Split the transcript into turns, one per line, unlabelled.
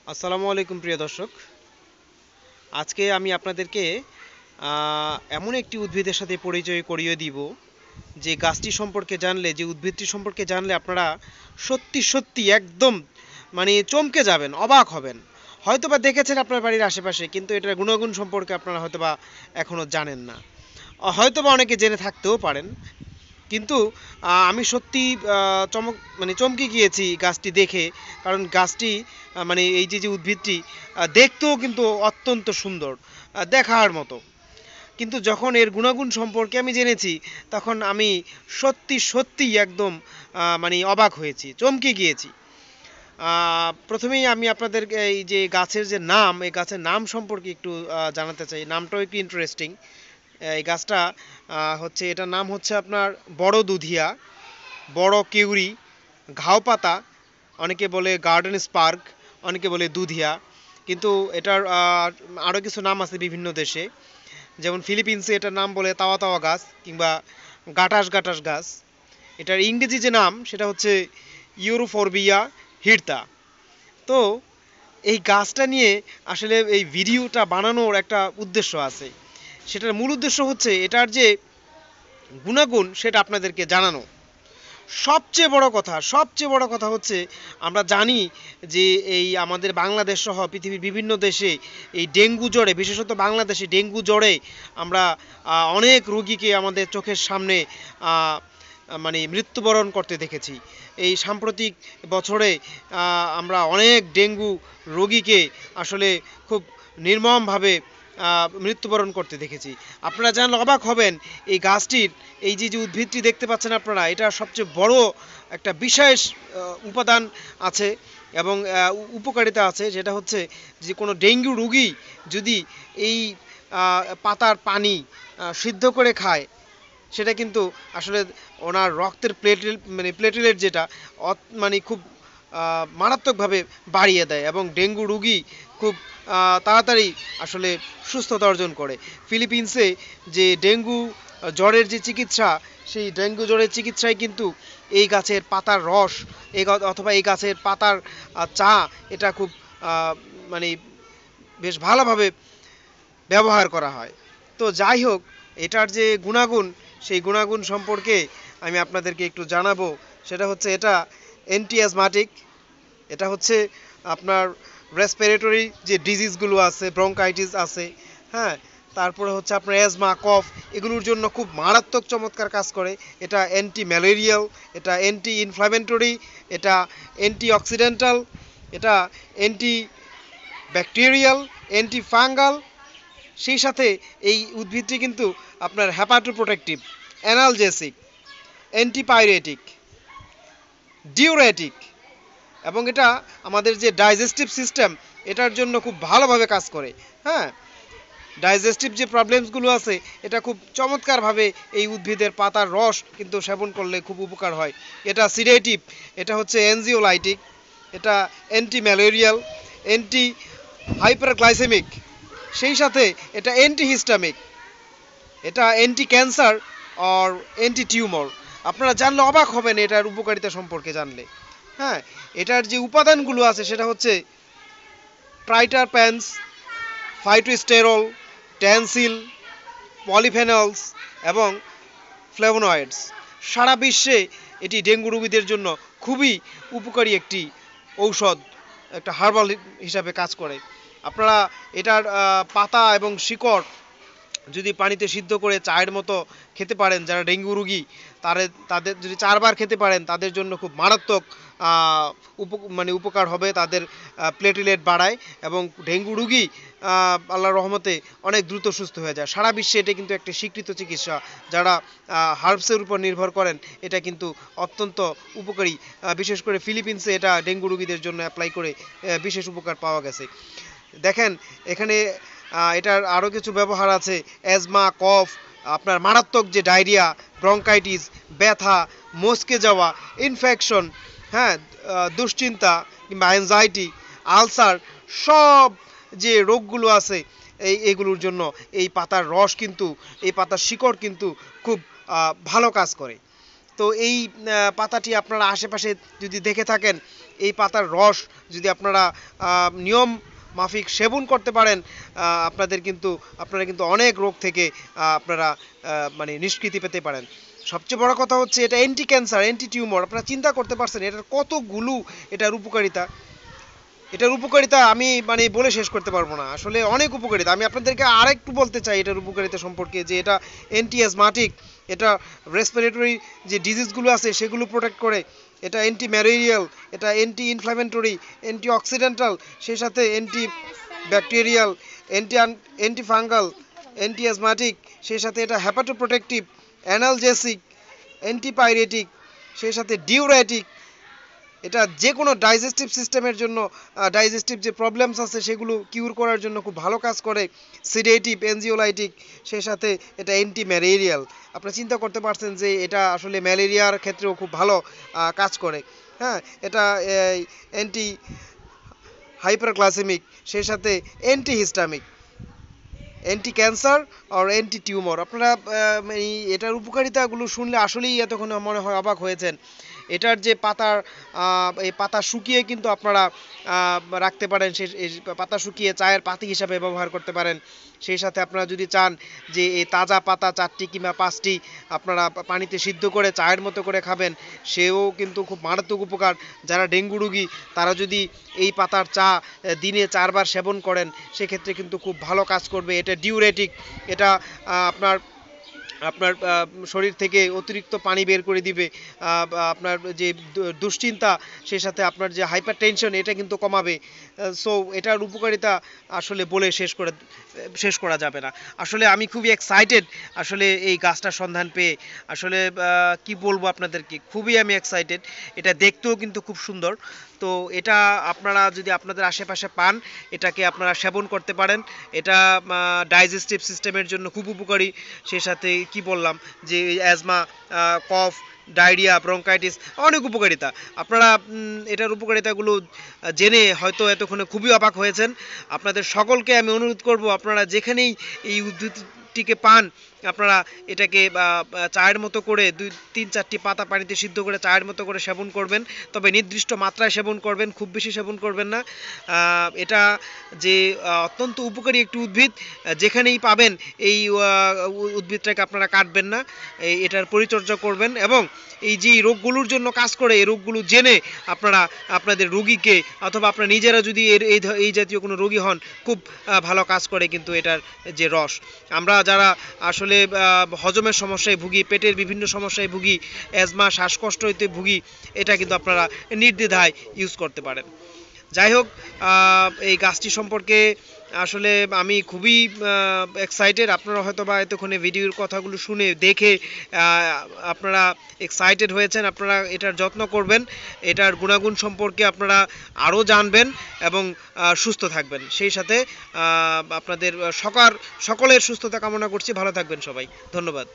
আসসালামু আলাইকুম প্রিয় দর্শক। আজকে আমি আপনাদেরকে এমন একটি উদ্ভিদের সাথে পরিচয় করিয়ে দিব যে গাছটি সম্পর্কে জানলে, যে উদ্ভিদটি সম্পর্কে জানলে আপনারা সত্যি সত্যি একদম চমকে যাবেন, অবাক হবেন। হয়তোবা দেখেছেন আপনার বাড়ির আশেপাশে, কিন্তু এটার গুণাগুণ সম্পর্কে আপনারা হয়তোবা এখনও জানেন না। হয়তোবা অনেকে জেনে থাকতেও পারেন, কিন্তু আমি সত্যি চমকে গিয়েছি গাছটি দেখে। কারণ গাছটি এই যে উদ্ভিদটি দেখতেও কিন্তু অত্যন্ত সুন্দর, দেখার মতো। কিন্তু যখন এর গুণাগুণ সম্পর্কে আমি জেনেছি, তখন আমি সত্যি সত্যি একদম অবাক হয়েছি, চমকে গিয়েছি। প্রথমেই আমি আপনাদেরকে এই যে গাছের যে নাম, এই গাছের নাম সম্পর্কে একটু জানাতে চাই। নামটাও একটু ইন্টারেস্টিং। এই গাছটা হচ্ছে, এটার নাম হচ্ছে আপনার বড় দুধিয়া, বড় কেউরি, ঘাও পাতা। অনেকে বলে গার্ডেন স্পার্ক, অনেকে বলে দুধিয়া। কিন্তু এটার আরও কিছু নাম আছে বিভিন্ন দেশে। যেমন ফিলিপিন্সে এটার নাম বলে তাওয়া তাওয়া গাছ, কিংবা গাটাস গাটাস গাছ। এটার ইংরেজি যে নাম সেটা হচ্ছে ইউরোফরবিয়া হিরতা। তো এই গাছটা নিয়ে আসলে এই ভিডিওটা বানানোর একটা উদ্দেশ্য আছে। সেটার মূল উদ্দেশ্য হচ্ছে এটার যে গুণাগুণ সেটা আপনাদেরকে জানানো। সবচেয়ে বড় কথা হচ্ছে, আমরা জানি যে এই আমাদের বাংলাদেশ সহ পৃথিবীর বিভিন্ন দেশে এই ডেঙ্গু জ্বরে, বিশেষত বাংলাদেশে ডেঙ্গু জ্বরে আমরা অনেক রোগীকে আমাদের চোখের সামনে মৃত্যুবরণ করতে দেখেছি। এই সাম্প্রতিক বছরে আমরা অনেক ডেঙ্গু রোগীকে আসলে খুব নির্মমভাবে মৃত্যুবরণ করতে দেখেছি। আপনারা জানলে অবাক হবেন, এই গাছটির এই যে উদ্ভিদটি দেখতে পাচ্ছেন আপনারা, এটা সবচেয়ে বড় একটা বিশেষ উপাদান আছে এবং উপকারিতা আছে, যেটা হচ্ছে যে কোনো ডেঙ্গু রোগী যদি এই পাতার পানি সিদ্ধ করে খায়, সেটা কিন্তু আসলে ওনার রক্তের প্লেটলেট যেটা খুব মারাত্মকভাবে বাড়িয়ে দেয়, এবং ডেঙ্গু রোগী খুব তাড়াতাড়ি আসলে সুস্থতা অর্জন করে। ফিলিপিন্সে যে ডেঙ্গু জ্বরের যে চিকিৎসা, সেই ডেঙ্গু জ্বরের চিকিৎসায় কিন্তু এই গাছের পাতার রস, অথবা এই গাছের পাতার চা, এটা খুব আহ, মানে বেশ ভালোভাবে ব্যবহার করা হয়। তো যাই হোক, এটার যে গুণাগুণ, সেই গুণাগুণ সম্পর্কে আমি আপনাদেরকে একটু জানাবো। সেটা হচ্ছে এটা অ্যান্টি অ্যাজমাটিক। এটা হচ্ছে আপনার রেসপিরেটরি যে ডিজিজগুলো আছে, ব্রঙ্কাইটিস আছে, হ্যাঁ, তারপরে হচ্ছে আপনার অ্যাজমা, কফ, এগুলোর জন্য খুব মারাত্মক চমৎকার কাজ করে। এটা অ্যান্টি ম্যালেরিয়াল, এটা অ্যান্টি ইনফ্লামেটরি, এটা অ্যান্টি অক্সিডেন্টাল, এটা অ্যান্টি ব্যাকটেরিয়াল, অ্যান্টি ফাঙ্গাল। সেই সাথে এই উদ্ভিদটি কিন্তু আপনার হ্যাপাটোপ্রোটেক্টিভ, অ্যানালজেসিক, অ্যান্টিপাইরেটিক, ডিউরেটিক, এবং এটা আমাদের যে ডাইজেস্টিভ সিস্টেম, এটার জন্য খুব ভালোভাবে কাজ করে। হ্যাঁ, ডাইজেস্টিভ যে প্রবলেমসগুলো আছে, এটা খুব চমৎকারভাবে এই উদ্ভিদের পাতার রস কিন্তু সেবন করলে খুব উপকার হয়। এটা সিডেটিভ, এটা হচ্ছে এনজিওলাইটিক, এটা অ্যান্টি ম্যালেরিয়াল, অ্যান্টি হাইপারগ্লাইসেমিক, সেই সাথে এটা অ্যান্টিহিস্টামিক, এটা অ্যান্টি ক্যান্সার আর অ্যান্টি টিউমার। আপনারা জানলে অবাক হবেন এটার উপকারিতা সম্পর্কে জানলে। হ্যাঁ, এটার যে উপাদানগুলো আছে সেটা হচ্ছে ট্রাইটারপ্যানস, ফাইটোস্টেরল, ট্যানসিল, পলিফেনলস এবং ফ্লেভোনয়েডস। সারা বিশ্বে এটি ডেঙ্গু রোগীদের জন্য খুবই উপকারী একটি ঔষধ, একটা হার্বাল হিসাবে কাজ করে। আপনারা এটার পাতা এবং শিকড় যদি পানিতে সিদ্ধ করে চায়ের মতো খেতে পারেন, যারা ডেঙ্গু রোগী, তাদের যদি 4 বার খেতে পারেন, তাদের জন্য খুব মারাত্মক আহ, উপকার হবে। তাদের প্লেটলেট বাড়ায় এবং ডেঙ্গু রোগী আল্লাহর রহমতে অনেক দ্রুত সুস্থ হয়ে যায়। সারা বিশ্বে এটা কিন্তু একটি স্বীকৃত চিকিৎসা। যারা হার্বসের উপর নির্ভর করেন, এটা কিন্তু অত্যন্ত উপকারী। বিশেষ করে ফিলিপিন্সে এটা ডেঙ্গু রোগীদের জন্য অ্যাপ্লাই করে বিশেষ উপকার পাওয়া গেছে। দেখেন, এখানে এটার আরও কিছু ব্যবহার আছে। অ্যাজমা, কফ, আপনার মারাত্মক যে ডায়রিয়া, ব্রঙ্কাইটিস, ব্যথা, মচকে যাওয়া, ইনফেকশন, হ্যাঁ, দুশ্চিন্তা কিংবা অ্যাংজাইটি, আলসার, সব যে রোগগুলো আছে, এইগুলোর জন্য এই পাতার রস কিন্তু, এই পাতার শিকড় কিন্তু খুব ভালো কাজ করে। তো এই পাতাটি আপনারা আশেপাশে যদি দেখে থাকেন, এই পাতার রস যদি আপনারা নিয়ম মাফিক সেবন করতে পারেন, আপনারা কিন্তু অনেক রোগ থেকে আপনারা মানে নিষ্কৃতি পেতে পারেন। সবচেয়ে বড় কথা হচ্ছে এটা অ্যান্টি ক্যান্সার, অ্যান্টি টিউমার। আপনারা চিন্তা করতে পারছেন এটার কতগুলো এটার উপকারিতা আমি মানে বলে শেষ করতে পারবো না। আসলে অনেক উপকারিতা। আমি আপনাদেরকে আরেকটু বলতে চাই এটার উপকারিতা সম্পর্কে, যে এটা অ্যান্টি অ্যাজমাটিক, এটা রেসপিরেটরি যে ডিজিজগুলো আছে সেগুলো প্রোটেক্ট করে, এটা অ্যান্টি ম্যালেরিয়াল, এটা অ্যান্টি ইনফ্ল্যামেটরি, অ্যান্টি অক্সিডেন্টাল, সেই সাথে anti bacterial, anti fungal, anti asthmatic, সেই সাথে এটা হ্যাপাটোপ্রোটেক্টিভ, অ্যানালজেসিক, অ্যান্টিপাইরেটিক, সেই সাথে ডিউরেটিক। এটা যে কোনো ডাইজেস্টিভ সিস্টেমের জন্য, ডাইজেস্টিভ যে প্রবলেমস আছে সেগুলো কিউর করার জন্য খুব ভালো কাজ করে। সিডেটিভ, এনজিওলাইটিক, সেই সাথে এটা অ্যান্টি ম্যালেরিয়াল। আপনারা চিন্তা করতে পারছেন যে এটা আসলে ম্যালেরিয়ার ক্ষেত্রেও খুব ভালো কাজ করে। হ্যাঁ, এটা অ্যান্টি হাইপারগ্লাইসেমিক, সেই সাথে অ্যান্টি হিস্টামিক, অ্যান্টি ক্যান্সার আর অ্যান্টি টিউমার। আপনারা এটার উপকারিতাগুলো শুনলে আসলেই এতক্ষণ মনে হয় অবাক হয়েছেন। এটার যে এই পাতা শুকিয়ে কিন্তু আপনারা রাখতে পারেন, এই পাতা শুকিয়ে চায়ের পাতি হিসাবে ব্যবহার করতে পারেন। সেই সাথে আপনারা যদি চান যে এই তাজা পাতা 4টি কিংবা 5টি আপনারা পানিতে সিদ্ধ করে চায়ের মতো করে খাবেন, সেও কিন্তু খুব মারাত্মক উপকার। যারা ডেঙ্গু রোগী তারা যদি এই পাতার চা দিনে 4 বার সেবন করেন, সেক্ষেত্রে কিন্তু খুব ভালো কাজ করবে। এটা ডিউরেটিক, এটা আপনার আপনার শরীর থেকে অতিরিক্ত পানি বের করে দিবে। আপনার যে দুশ্চিন্তা, সেই সাথে আপনার যে হাইপার টেনশন, এটা কিন্তু কমাবে। সো এটার উপকারিতা আসলে বলে শেষ করা যাবে না। আসলে আমি খুবই এক্সাইটেড আসলে এই গাছটার সন্ধান পেয়ে। আসলে কি বলবো আপনাদেরকে, খুবই আমি এক্সাইটেড। এটা দেখতেও কিন্তু খুব সুন্দর। তো এটা আপনারা যদি আপনাদের আশেপাশে পান, এটাকে আপনারা সেবন করতে পারেন। এটা ডাইজেস্টিভ সিস্টেমের জন্য খুব উপকারী। সেই সাথে কি বললাম যে অ্যাজমা, কফ, ডায়রিয়া, ব্রঙ্কাইটিস, অনেক উপকারিতা। আপনারা এটার উপকারিতাগুলো জেনে হয়তো এতক্ষণে খুবই অবাক হয়েছেন। আপনাদের সকলকে আমি অনুরোধ করব, আপনারা যেখানেই এই উদ্ভিদটিকে পান, আপনারা এটাকে চায়ের মতো করে 2-3-4টি পাতা পানিতে সিদ্ধ করে চায়ের মতো করে সেবন করবেন। তবে নির্দিষ্ট মাত্রায় সেবন করবেন, খুব বেশি সেবন করবেন না। এটা যে অত্যন্ত উপকারী একটি উদ্ভিদ, যেখানেই পাবেন এই উদ্ভিদটাকে আপনারা কাটবেন না, এটার পরিচর্যা করবেন। এবং এই যে রোগগুলোর জন্য কাজ করে, এই রোগগুলো জেনে আপনারা আপনাদের রোগীকে, অথবা আপনারা নিজেরা যদি এই জাতীয় কোনো রোগী হন, খুব ভালো কাজ করে কিন্তু এটার যে রস। আমরা যারা আসলে হজমের সমস্যায় ভুগি, পেটের বিভিন্ন সমস্যায় ভুগি, অ্যাজমা, শ্বাসকষ্ট হইতে ভুগি, এটা কিন্তু আপনারা নির্দ্বিধায় ইউজ করতে পারেন। যাই হোক, এই গাছটি সম্পর্কে আসলে আমি খুবই এক্সাইটেড। আপনারা হয়তো বা এতক্ষণে ভিডিওর কথাগুলো শুনে দেখে আপনারা এক্সাইটেড হয়েছেন। আপনারা এটার যত্ন করবেন, এটার গুণাগুণ সম্পর্কে আপনারা আরও জানবেন এবং সুস্থ থাকবেন। সেই সাথে আপনাদের সকলের সুস্থতা কামনা করছি। ভালো থাকবেন সবাই। ধন্যবাদ।